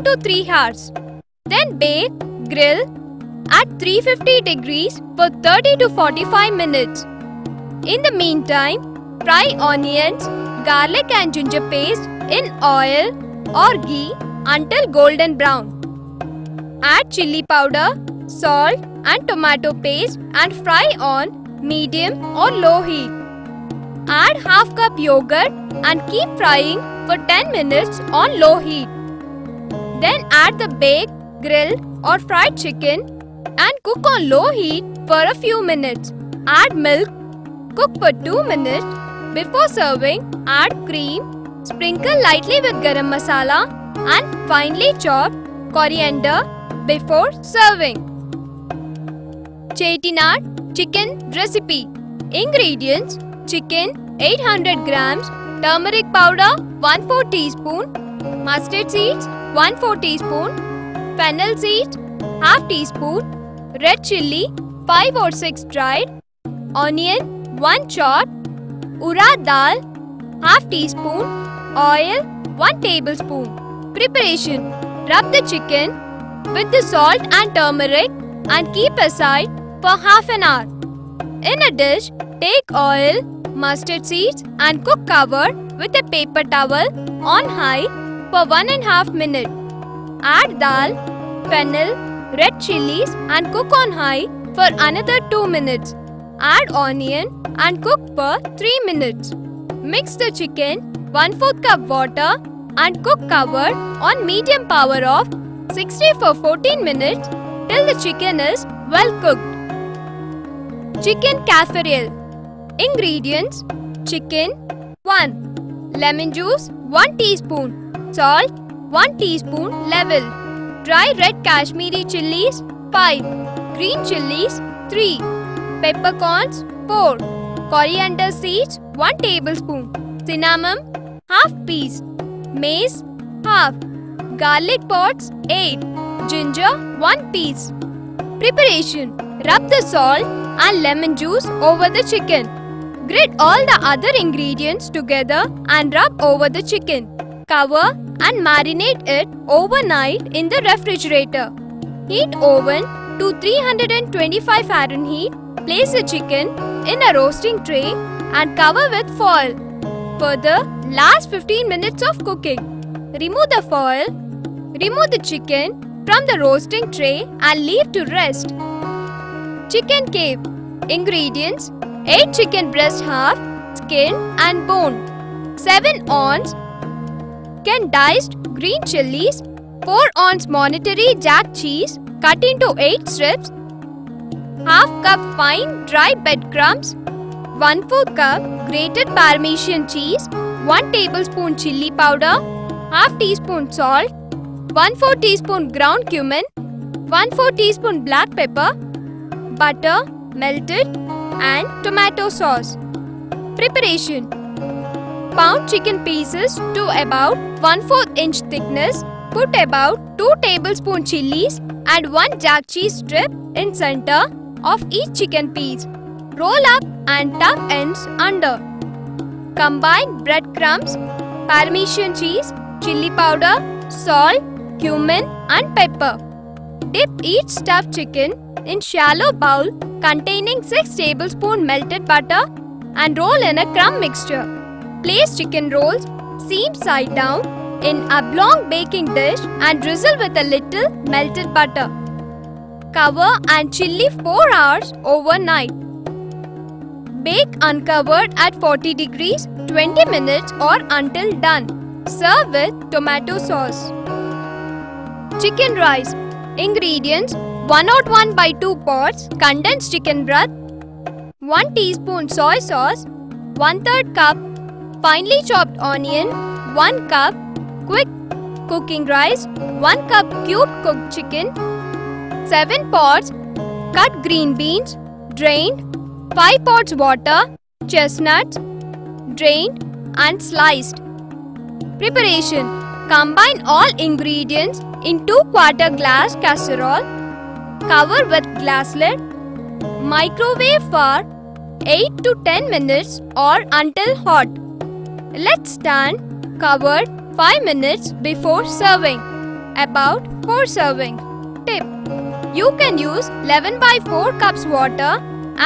to 3 hours. Then bake, grill at 350 degrees for 30 to 45 minutes. In the meantime, fry onions, garlic and ginger paste in oil or ghee until golden brown. Add chili powder, salt and tomato paste and fry on medium or low heat. Add half cup yogurt and keep frying for 10 minutes on low heat. Then add the baked, grilled or fried chicken and cook on low heat for a few minutes. Add milk, cook for 2 minutes. Before serving, add cream, sprinkle lightly with garam masala and finely chopped coriander before serving. Chettinad chicken recipe. Ingredients: chicken 800 grams, turmeric powder 1/4 teaspoon, mustard seeds 1/4 teaspoon, fennel seeds half teaspoon, red chilli 5 or 6 dried, onion 1 chopped, urad dal half teaspoon, oil 1 tablespoon. Preparation: rub the chicken with the salt and turmeric and keep aside for half an hour. In a dish, take oil, mustard seeds and cook covered with a paper towel on high for 1.5 minutes. Add dal, fennel, red chilies and cook on high for another 2 minutes. Add onion and cook for 3 minutes. Mix the chicken 1/4 cup water and cook covered on medium power of 60 for 14 minutes till the chicken is well cooked. Chicken casserole. Ingredients: chicken 1, lemon juice 1 teaspoon, salt 1 teaspoon level, dry red Kashmiri chilies 5, green chilies 3, peppercorns 4, coriander seeds 1 tablespoon, cinnamon half piece, mace half, garlic pods 8, ginger 1 piece. Preparation: rub the salt and lemon juice over the chicken. Grate all the other ingredients together and rub over the chicken. Cover and marinate it overnight in the refrigerator. Heat oven to 325 Fahrenheit. Place the chicken in a roasting tray and cover with foil. For the last 15 minutes of cooking, remove the foil, remove the chicken from the roasting tray and leave to rest. Chicken cave. Ingredients: 8 chicken breast half, skin and bone, 7 ounce canned diced green chilies, 4 ounce Monterey Jack cheese cut into 8 strips, half cup fine dry breadcrumbs, 1/4 cup grated Parmesan cheese, 1 tablespoon chili powder, half teaspoon salt, 1/4 teaspoon ground cumin, 1/4 teaspoon black pepper, butter melted and tomato sauce. Preparation: pound chicken pieces to about 1/4 inch thickness. Put about 2 tablespoon chilies and 1 jack cheese strip in center of each chicken piece. Roll up and tuck ends under. Combine breadcrumbs, Parmesan cheese, chili powder, salt, cumin and pepper. Dip each stuffed chicken in shallow bowl containing 6 tablespoon melted butter and roll in a crumb mixture. Place chicken rolls seam side down in oblong baking dish and drizzle with a little melted butter. Cover and chilli 4 hours overnight. Bake uncovered at 40 degrees 20 minutes or until done. Serve with tomato sauce. Chicken rice. Ingredients: 1/2 pots condensed chicken broth, 1 teaspoon soy sauce, 1/3 cup finely chopped onion, 1 cup quick cooking rice, 1 cup cubed cooked chicken, 7 pots cut green beans, drained, 5 pots water, chestnuts, drained and sliced. Preparation: combine all ingredients in 2/4 glass casserole. Cover with glass lid. Microwave for 8 to 10 minutes or until hot. Let stand covered 5 minutes before serving. about 4 servings. Tip: you can use 11/4 cups water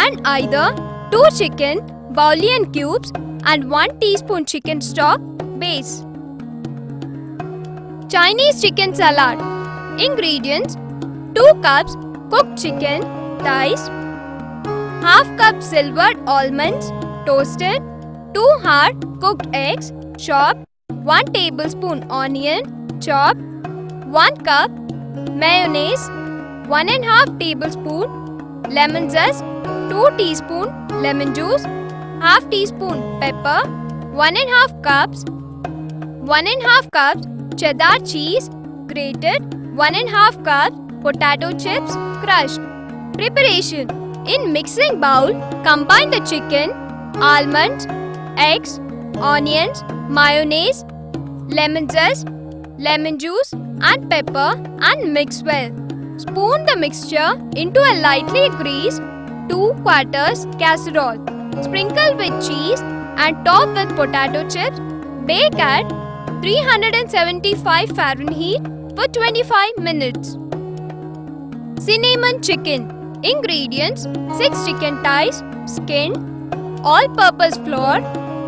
and either 2 chicken bouillon cubes and 1 teaspoon chicken stock base. Chinese chicken salad. Ingredients: 2 cups cooked chicken, diced, half cup silvered almonds, toasted, 2 hard cooked eggs, chopped, 1 tablespoon onion, chopped, 1 cup mayonnaise, 1½ tablespoon lemon zest, 2 teaspoon lemon juice, half teaspoon pepper, 1½ cups cheddar cheese grated, 1½ cups potato chips crushed. Preparation: in mixing bowl, combine the chicken, almonds, eggs, onions, mayonnaise, lemon zest, lemon juice and pepper and mix well. Spoon the mixture into a lightly greased 2/4 casserole. Sprinkle with cheese and top with potato chips. Bake at 375 Fahrenheit for 25 minutes. Cinnamon chicken. Ingredients: 6 chicken thighs, skinned, all-purpose flour,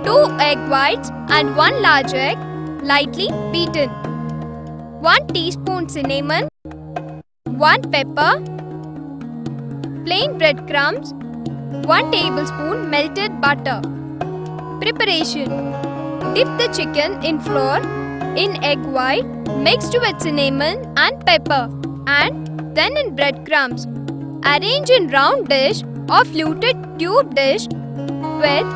2 egg whites and 1 large egg, lightly beaten. 1 teaspoon cinnamon, 1 pepper, plain breadcrumbs, 1 tablespoon melted butter. Preparation: dip the chicken in flour, in egg white mixed with cinnamon and pepper, and then in breadcrumbs. Arrange in round dish or fluted tube dish with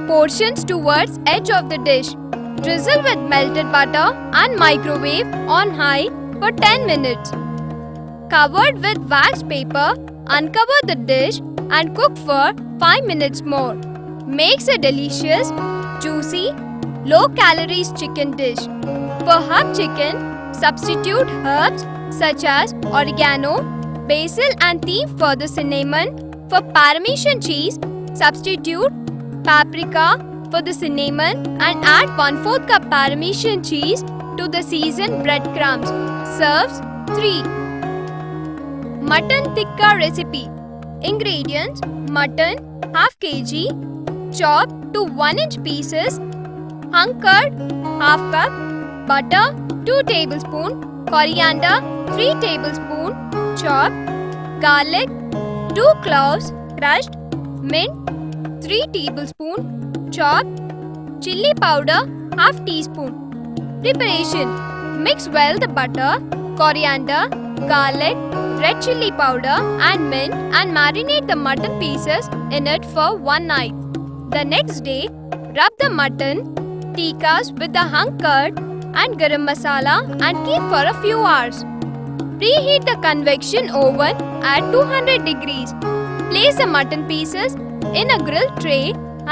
portions towards edge of the dish. Drizzle with melted butter and microwave on high for 10 minutes. Covered with wax paper, uncover the dish and cook for 5 minutes more. Makes a delicious, juicy, low-calories chicken dish. For herb chicken, substitute herbs such as oregano, basil and thyme for the cinnamon. For Parmesan cheese, substitute paprika for the cinnamon and add 1/4 cup Parmesan cheese to the seasoned breadcrumbs. Serves 3. Mutton tikka recipe. Ingredients: mutton ½ kg, chopped to 1-inch pieces, hung curd ½ cup, butter 2 tablespoon, coriander 3 tablespoon, chopped, garlic 2 cloves crushed, mint 3 tablespoon, chopped, chilli powder ½ teaspoon. Preparation: mix well the butter, coriander, garlic, red chilli powder and mint and marinate the mutton pieces in it for 1 night. The next day, rub the mutton tikkas with the hung curd and garam masala and keep for a few hours. Preheat the convection oven at 200 degrees. Place the mutton pieces in a grill tray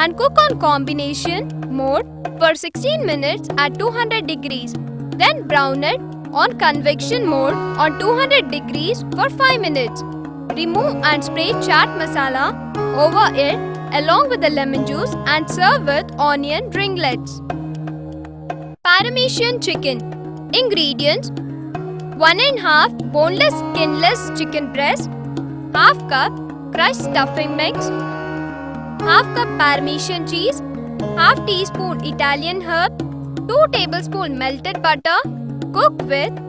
and cook on combination mode for 16 minutes at 200 degrees. Then brown it on convection mode on 200 degrees for 5 minutes. Remove and spray chaat masala over it along with the lemon juice and serve with onion ringlets. Parmesan chicken. Ingredients: 1½ boneless skinless chicken breast, ½ cup crushed stuffing mix, ½ cup Parmesan cheese, ½ teaspoon Italian herb, 2 tablespoon melted butter. Cook with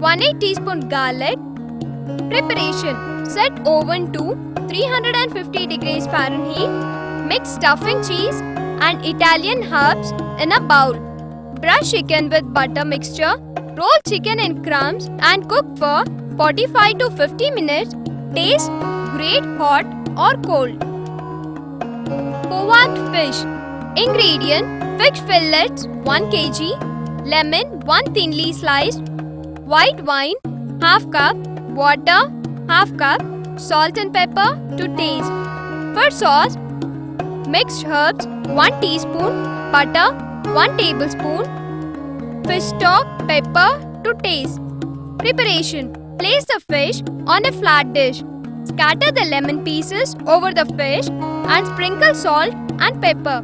1/8 teaspoon garlic. Preparation: set oven to 350 degrees Fahrenheit. Mix stuffing cheese and Italian herbs in a bowl. Brush chicken with butter mixture. Roll chicken in crumbs and cook for 45 to 50 minutes. Taste great hot or cold. Poached fish. Ingredient: fish fillets 1 kg, lemon 1 thinly sliced, white wine ½ cup, water ½ cup, salt and pepper to taste. For sauce, mixed herbs 1 teaspoon, butter 1 tablespoon, fish stock, pepper to taste. Preparation: place the fish on a flat dish. Scatter the lemon pieces over the fish and sprinkle salt and pepper.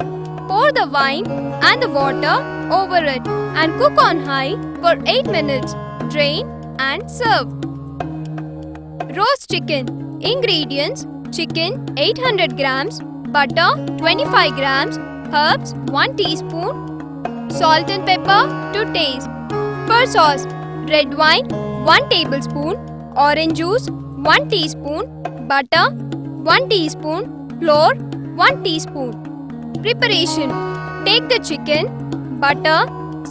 Pour the wine and the water over it and cook on high for 8 minutes. Drain and serve. Roast chicken. Ingredients: chicken 800 grams, butter 25 grams, herbs 1 teaspoon, salt and pepper to taste. For sauce: red wine 1 tablespoon, orange juice 1 teaspoon, butter 1 teaspoon, flour 1 teaspoon. Preparation: take the chicken, butter,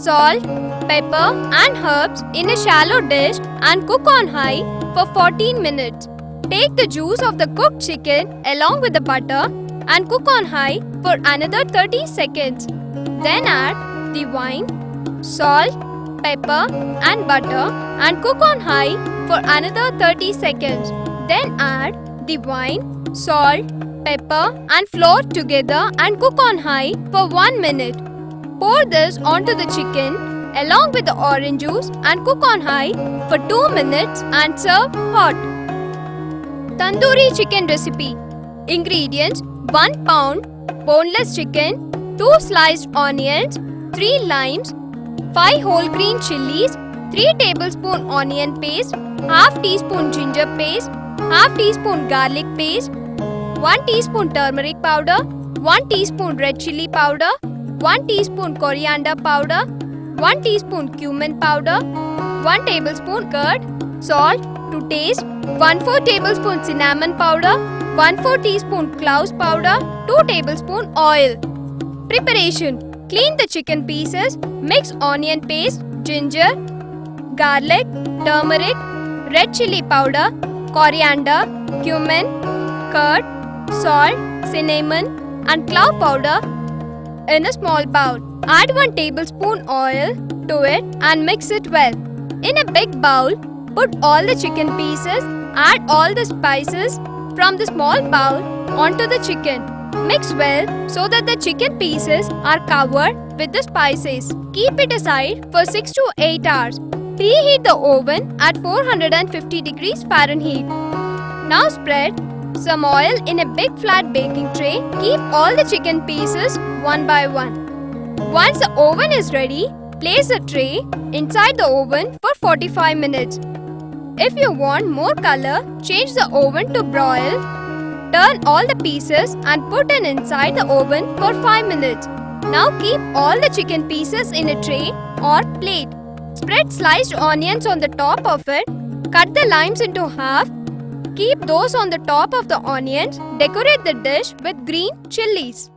salt, pepper and herbs in a shallow dish and cook on high for 14 minutes. Take the juice of the cooked chicken along with the butter and cook on high for another 30 seconds. Then add the wine, salt, pepper and butter and cook on high for another 30 seconds. Then add the wine, salt, pepper and flour together and cook on high for 1 minute. Pour this onto the chicken along with the orange juice and cook on high for 2 minutes and serve hot. Tandoori chicken recipe. Ingredients: 1 pound boneless chicken, 2 sliced onions, 3 limes, 5 whole green chilies, 3 tablespoon onion paste, half teaspoon ginger paste, half teaspoon garlic paste, 1 teaspoon turmeric powder, 1 teaspoon red chili powder, 1 teaspoon coriander powder, 1 teaspoon cumin powder, 1 tablespoon curd, salt to taste, 1/4 tablespoon cinnamon powder, 1/4 teaspoon cloves powder, 2 tablespoon oil. Preparation: clean the chicken pieces, mix onion paste, ginger, garlic, turmeric, red chili powder, coriander, cumin, curd, salt, cinnamon and clove powder in a small bowl. Add 1 tablespoon oil to it and mix it well. In a big bowl, put all the chicken pieces, add all the spices from the small bowl onto the chicken. Mix well so that the chicken pieces are covered with the spices. Keep it aside for 6 to 8 hours. Preheat the oven at 450 degrees Fahrenheit. Now spread some oil in a big flat baking tray. Keep all the chicken pieces one by one. Once the oven is ready, place a tray inside the oven for 45 minutes. If you want more color, change the oven to broil. Turn all the pieces and put it inside the oven for 5 minutes. Now keep all the chicken pieces in a tray or plate. Spread sliced onions on the top of it. Cut the limes into half. Keep those on the top of the onions. Decorate the dish with green chilies.